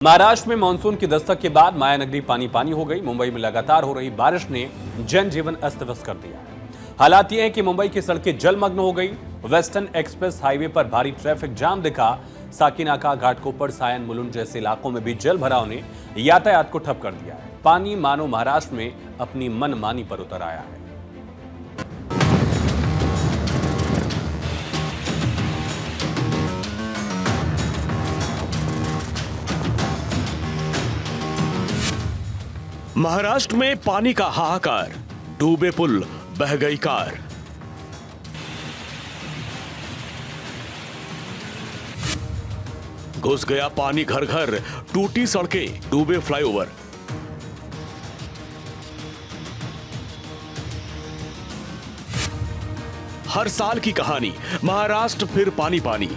महाराष्ट्र में मानसून की दस्तक के बाद मायानगरी पानी पानी हो गई। मुंबई में लगातार हो रही बारिश ने जनजीवन अस्त व्यस्त कर दिया है। हालात ये है कि मुंबई की सड़कें जलमग्न हो गई। वेस्टर्न एक्सप्रेस हाईवे पर भारी ट्रैफिक जाम दिखा। साकिनाका, घाटकोपर, सायन, मुलुंड जैसे इलाकों में भी जल भराव ने यातायात को ठप कर दिया है। पानी मानो महाराष्ट्र में अपनी मनमानी पर उतर आया है। महाराष्ट्र में पानी का हाहाकार, डूबे पुल, बह गई कार। घुस गया पानी घर घर, टूटी सड़कें, डूबे फ्लाईओवर। हर साल की कहानी, महाराष्ट्र फिर पानी पानी।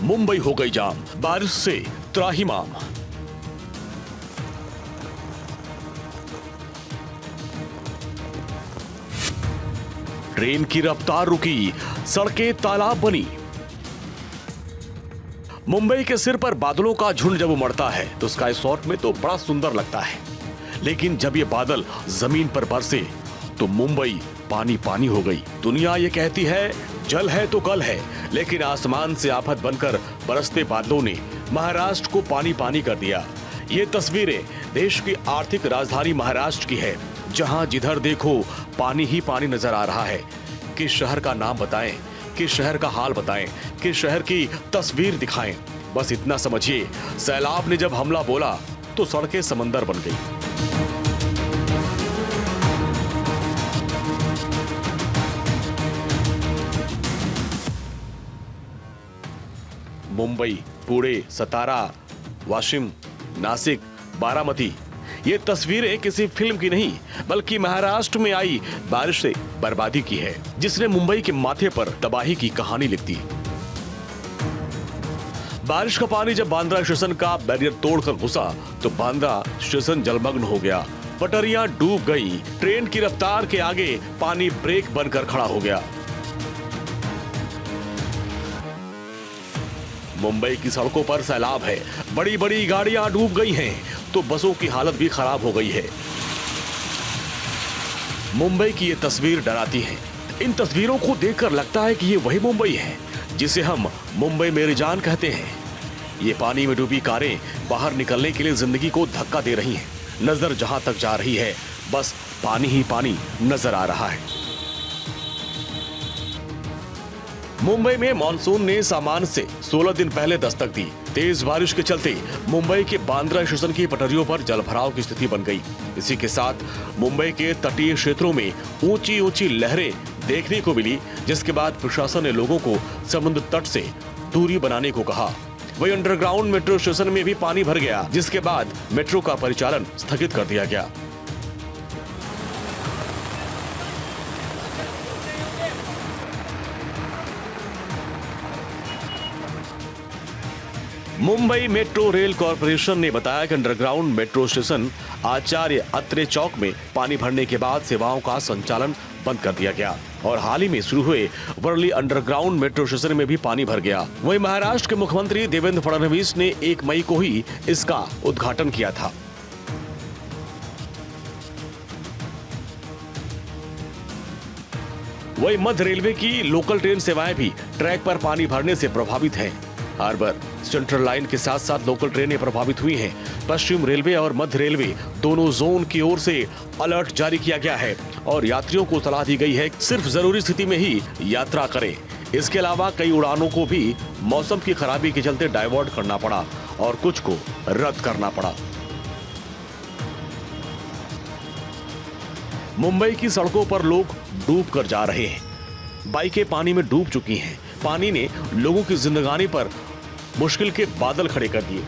मुंबई हो गई जाम, बारिश से त्राहिमाम। ट्रेन की रफ्तार रुकी, सड़कें तालाब बनी। मुंबई के सिर पर बादलों का झुंड जब उमड़ता है तो स्काई शॉट में तो बड़ा सुंदर लगता है, लेकिन जब ये बादल जमीन पर बरसे तो मुंबई पानी पानी हो गई। दुनिया ये कहती है जल है तो कल है, लेकिन आसमान से आफत बनकर बरसते बादलों ने महाराष्ट्र को पानी पानी कर दिया। ये तस्वीरें देश की आर्थिक राजधानी महाराष्ट्र की है, जहां जिधर देखो पानी ही पानी नजर आ रहा है। किस शहर का नाम बताएं, किस शहर का हाल बताएं, किस शहर की तस्वीर दिखाएं। बस इतना समझिए, सैलाब ने जब हमला बोला तो सड़कें समंदर बन गई। मुंबई, पुणे, सतारा, वाशिम, नासिक, बारामती, ये तस्वीरें किसी फिल्म की नहीं बल्कि महाराष्ट्र में आई बारिश से बर्बादी की है, जिसने मुंबई के माथे पर तबाही की कहानी लिख दी। बारिश का पानी जब बांद्रा स्टेशन का बैरियर तोड़कर घुसा तो बांद्रा स्टेशन जलमग्न हो गया। पटरियां डूब गई। ट्रेन की रफ्तार के आगे पानी ब्रेक बनकर खड़ा हो गया। मुंबई की सड़कों पर सैलाब है, बड़ी बड़ी गाड़ियां डूब गई हैं, तो बसों की हालत भी खराब हो गई है। मुंबई की ये तस्वीर डराती है। इन तस्वीरों को देखकर लगता है कि ये वही मुंबई है जिसे हम मुंबई मेरी जान कहते हैं। ये पानी में डूबी कारें बाहर निकलने के लिए जिंदगी को धक्का दे रही हैं। नजर जहां तक जा रही है बस पानी ही पानी नजर आ रहा है। मुंबई में मानसून ने सामान्य से 16 दिन पहले दस्तक दी। तेज बारिश के चलते मुंबई के बांद्रा स्टेशन की पटरियों पर जलभराव की स्थिति बन गई। इसी के साथ मुंबई के तटीय क्षेत्रों में ऊंची ऊंची लहरें देखने को मिली, जिसके बाद प्रशासन ने लोगों को समुद्र तट से दूरी बनाने को कहा। वहीं अंडरग्राउंड मेट्रो स्टेशन में भी पानी भर गया, जिसके बाद मेट्रो का परिचालन स्थगित कर दिया गया। मुंबई मेट्रो रेल कॉरपोरेशन ने बताया कि underground metro station Acharya Atre चौक में पानी भरने के बाद सेवाओं का संचालन बंद कर दिया गया और हाल ही में शुरू हुए वर्ली अंडरग्राउंड मेट्रो स्टेशन में भी पानी भर गया। वहीं महाराष्ट्र के मुख्यमंत्री देवेंद्र फडणवीस ने 1 मई को ही इसका उद्घाटन किया था। वहीं मध्य रेलवे की लोकल ट्रेन सेवाएं भी ट्रैक पर पानी भरने से प्रभावित हैं। हार्बर सेंट्रल लाइन के साथ साथ लोकल ट्रेनें प्रभावित हुई हैं। पश्चिम रेलवे और मध्य रेलवे दोनों जोन की ओर से अलर्ट जारी किया गया है और यात्रियों को सलाह दी गई है सिर्फ जरूरी स्थिति में ही यात्रा करें। इसके अलावा कई उड़ानों को भी मौसम की खराबी के चलते डाइवर्ट करना पड़ा और कुछ को रद्द करना पड़ा। मुंबई की सड़कों पर लोग डूब कर जा रहे हैं। बाइकें पानी में डूब चुकी हैं। पानी ने लोगों की जिंदगानी पर मुश्किल के बादल खड़े कर दिए।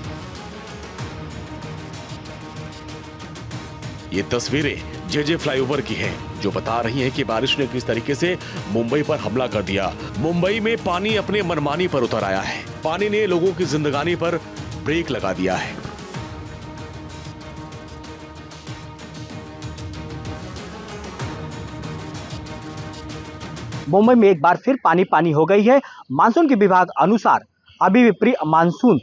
ये तस्वीरें जेजे फ्लाईओवर की हैं, जो बता रही हैं कि बारिश ने किस तरीके से मुंबई पर हमला कर दिया। मुंबई में पानी अपने मनमानी पर उतर आया है। पानी ने लोगों की जिंदगानी पर ब्रेक लगा दिया है। मुंबई में एक बार फिर पानी पानी हो गई है। मानसून के विभाग अनुसार अभी भी प्री मानसून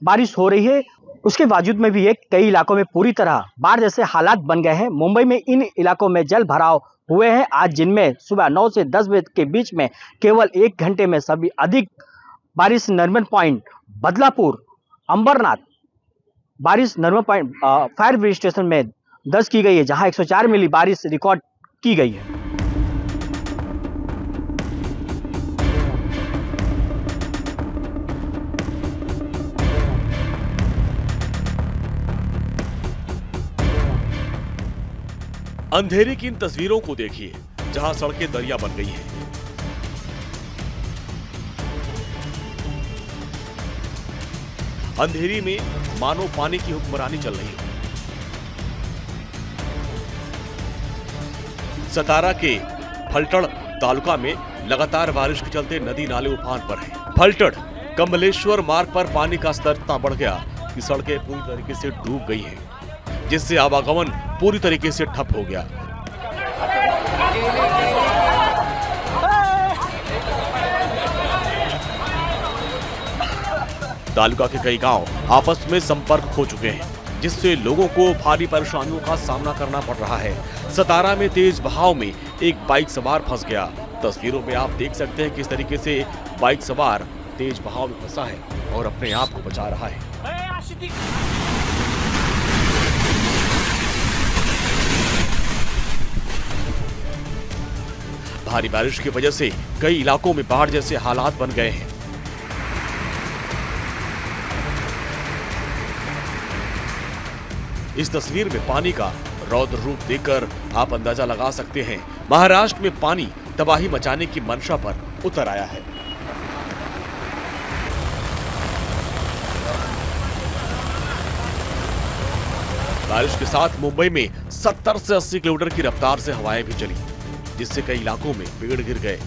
बारिश हो रही है, उसके बावजूद में भी कई इलाकों में पूरी तरह बाढ़ जैसे हालात बन गए हैं। मुंबई में इन इलाकों में जल भराव हुए हैं आज, जिनमें सुबह 9 से 10 बजे के बीच में केवल 1 घंटे में सभी अधिक बारिश नरमन पॉइंट, बदलापुर, अंबरनाथ बारिश Nariman point fire brigade station में दर्ज की गई है, जहां 104 मिली बारिश रिकॉर्ड की गई है। अंधेरे की इन तस्वीरों को देखिए, जहां सड़कें दरिया बन गई हैं। अंधेरी में मानो पानी की हुक्मरानी चल रही हो। सतारा के फलटड़ तालुका में लगातार बारिश के चलते नदी नाले उफान पर हैं। फलटड़ कमलेश्वर मार्ग पर पानी का स्तर इतना बढ़ गया कि सड़कें पूरी तरीके से डूब गई हैं, जिससे आवागमन पूरी तरीके से ठप हो गया। तालुका के कई गांव आपस में संपर्क खो चुके हैं, जिससे लोगों को भारी परेशानियों का सामना करना पड़ रहा है। सतारा में तेज बहाव में एक बाइक सवार फंस गया। तस्वीरों में आप देख सकते हैं किस तरीके से बाइक सवार तेज बहाव में फंसा है और अपने आप को बचा रहा है। भारी बारिश की वजह से कई इलाकों में बाढ़ जैसे हालात बन गए हैं। इस तस्वीर में पानी का रौद्र रूप देखकर आप अंदाजा लगा सकते हैं महाराष्ट्र में पानी तबाही मचाने की मंशा पर उतर आया है। बारिश के साथ मुंबई में 70 से 80 किलोमीटर की रफ्तार से हवाएं भी चली, जिससे कई इलाकों में पेड़ गिर गए।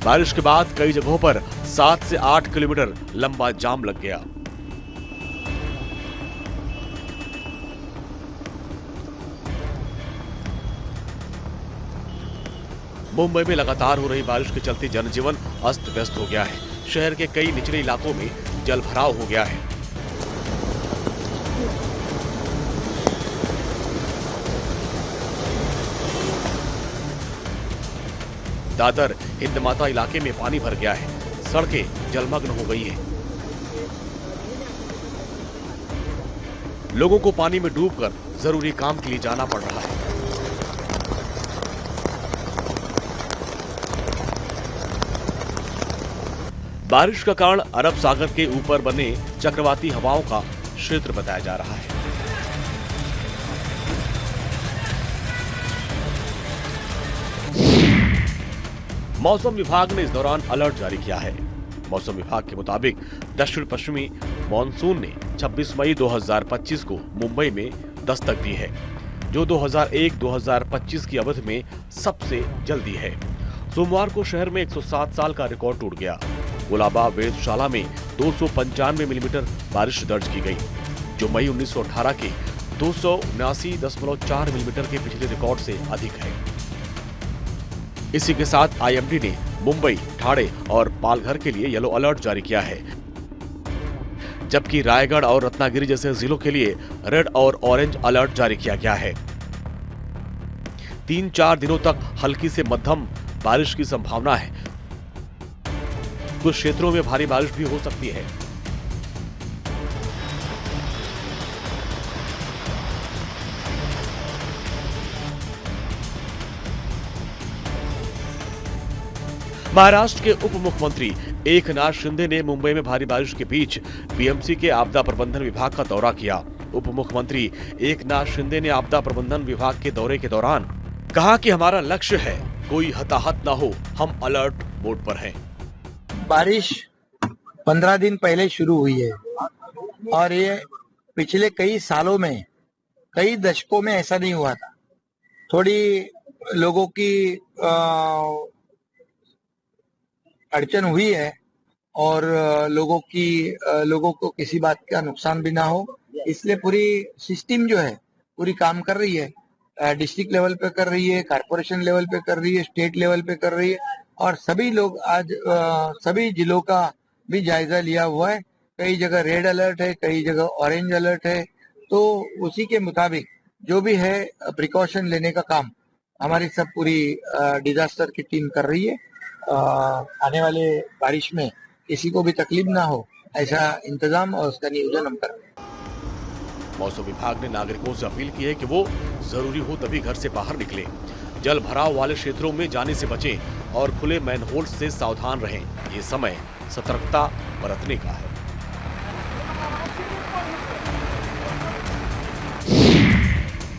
बारिश के बाद कई जगहों पर 7 से 8 किलोमीटर लंबा जाम लग गया। मुंबई में लगातार हो रही बारिश के चलते जनजीवन अस्त व्यस्त हो गया है। शहर के कई निचले इलाकों में जल भराव हो गया है। दादर हिंदमाता इलाके में पानी भर गया है। सड़कें जलमग्न हो गई हैं। लोगों को पानी में डूबकर जरूरी काम के लिए जाना पड़ रहा है। बारिश का कारण अरब सागर के ऊपर बने चक्रवाती हवाओं का क्षेत्र बताया जा रहा है। मौसम विभाग ने इस दौरान अलर्ट जारी किया है। मौसम विभाग के मुताबिक दक्षिण पश्चिमी मॉनसून ने 26 मई 2025 को मुंबई में दस्तक दी है, जो 2001-2025 की अवधि में सबसे जल्दी है। सोमवार को शहर में 107 साल का रिकॉर्ड टूट गया। गुलाबा वेधशाला में 295 मिलीमीटर बारिश दर्ज की गई, जो मई 1918 के 279.4 मिलीमीटर के पिछले रिकॉर्ड से अधिक है। इसी के साथ आईएमडी ने मुंबई, ठाणे और पालघर के लिए येलो अलर्ट जारी किया है, जबकि रायगढ़ और रत्नागिरी जैसे जिलों के लिए रेड और ऑरेंज अलर्ट जारी किया गया है। 3-4 दिनों तक हल्की से मध्यम बारिश की संभावना है। कुछ क्षेत्रों में भारी बारिश भी हो सकती है। महाराष्ट्र के उप मुख्यमंत्री एकनाथ शिंदे ने मुंबई में भारी बारिश के बीच बीएमसी के आपदा प्रबंधन विभाग का दौरा किया। उप मुख्यमंत्री एकनाथ शिंदे ने आपदा प्रबंधन विभाग के दौरे के दौरान कहा कि हमारा लक्ष्य है कोई हताहत न हो, हम अलर्ट मोड पर हैं। बारिश 15 दिन पहले शुरू हुई है और ये पिछले कई सालों में, कई दशकों में ऐसा नहीं हुआ था। थोड़ी लोगों की अड़चन हुई है और लोगों को किसी बात का नुकसान भी ना हो, इसलिए पूरी सिस्टम जो है पूरी काम कर रही है। डिस्ट्रिक्ट लेवल पे कर रही है, कारपोरेशन लेवल पे कर रही है, स्टेट लेवल पे कर रही है और सभी लोग आज सभी जिलों का भी जायजा लिया हुआ है। कई जगह रेड अलर्ट है, कई जगह ऑरेंज अलर्ट है, तो उसी के मुताबिक जो भी है प्रिकॉशन लेने का काम हमारी सब पूरी डिजास्टर की टीम कर रही है। आने वाले बारिश में किसी को भी तकलीफ ना हो ऐसा इंतजाम और उसका नियोजन हम कर रहे हैं। मौसम विभाग ने नागरिकों से अपील की है कि वो जरूरी हो तभी घर से बाहर निकलें, जल भराव वाले क्षेत्रों में जाने से बचें और खुले मैनहोल से सावधान रहें। ये समय सतर्कता बरतने का है।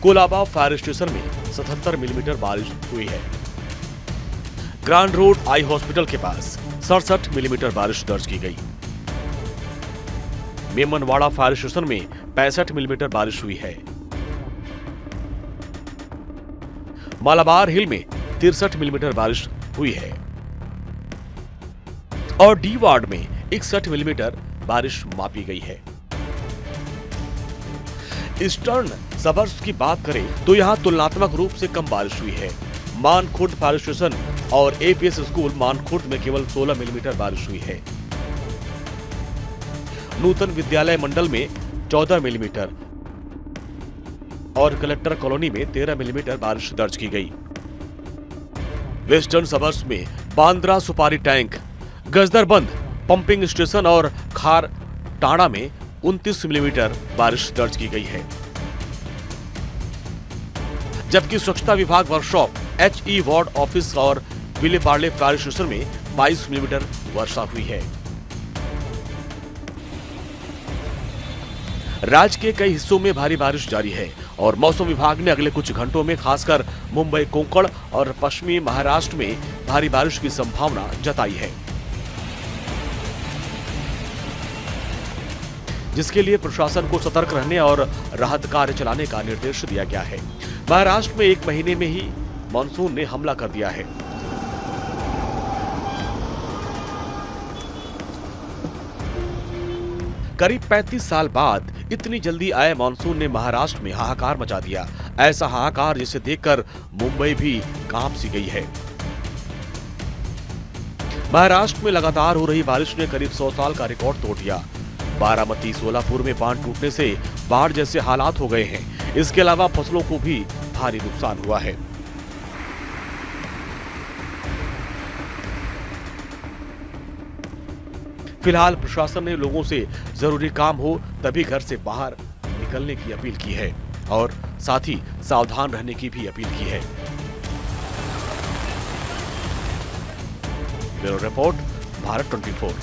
कोलाबा फायर स्टेशन में 77 मिलीमीटर बारिश हुई है। ग्रांड रोड आई हॉस्पिटल के पास 67 मिलीमीटर बारिश दर्ज की गई। मेमनवाड़ा फायर स्टेशन में 65 मिलीमीटर बारिश हुई है। मालाबार हिल में 63 मिलीमीटर बारिश हुई है और डी वार्ड में 61 मिलीमीटर बारिश मापी गई है। ईस्टर्न सबर्ब्स की बात करें तो यहां तुलनात्मक रूप से कम बारिश हुई है। मानखुर्द फायर स्टेशन और एपीएस स्कूल मानखुर्द में केवल 16 मिलीमीटर बारिश हुई है। नूतन विद्यालय मंडल में 14 मिलीमीटर और कलेक्टर कॉलोनी में 13 मिलीमीटर बारिश दर्ज की गई। वेस्टर्न सबर्ब्स में बांद्रा सुपारी टैंक, गजदरबंद पंपिंग स्टेशन और खार टाड़ा में 29 मिलीमीटर बारिश दर्ज की गई है। जबकि स्वच्छता विभाग वर्कशॉप, HE वार्ड ऑफिस और विलेपार्ले फायर स्टेशन में 22 मिलीमीटर वर्षा हुई है। राज्य के कई हिस्सों में भारी बारिश जारी है और मौसम विभाग ने अगले कुछ घंटों में खासकर मुंबई, कोंकण और पश्चिमी महाराष्ट्र में भारी बारिश की संभावना जताई है, जिसके लिए प्रशासन को सतर्क रहने और राहत कार्य चलाने का निर्देश दिया गया है। महाराष्ट्र में 1 महीने में ही मानसून ने हमला कर दिया है। करीब 35 साल बाद इतनी जल्दी आए मानसून ने महाराष्ट्र में हाहाकार मचा दिया। ऐसा हाहाकार जिसे देखकर मुंबई भी कांप सी गई है। महाराष्ट्र में लगातार हो रही बारिश ने करीब 100 साल का रिकॉर्ड तोड़ दिया। बारामती, सोलापुर में बांध टूटने से बाढ़ जैसे हालात हो गए हैं। इसके अलावा फसलों को भी भारी नुकसान हुआ है। फिलहाल प्रशासन ने लोगों से जरूरी काम हो तभी घर से बाहर निकलने की अपील की है और साथ ही सावधान रहने की भी अपील की है। Bureau report, Bharat 24।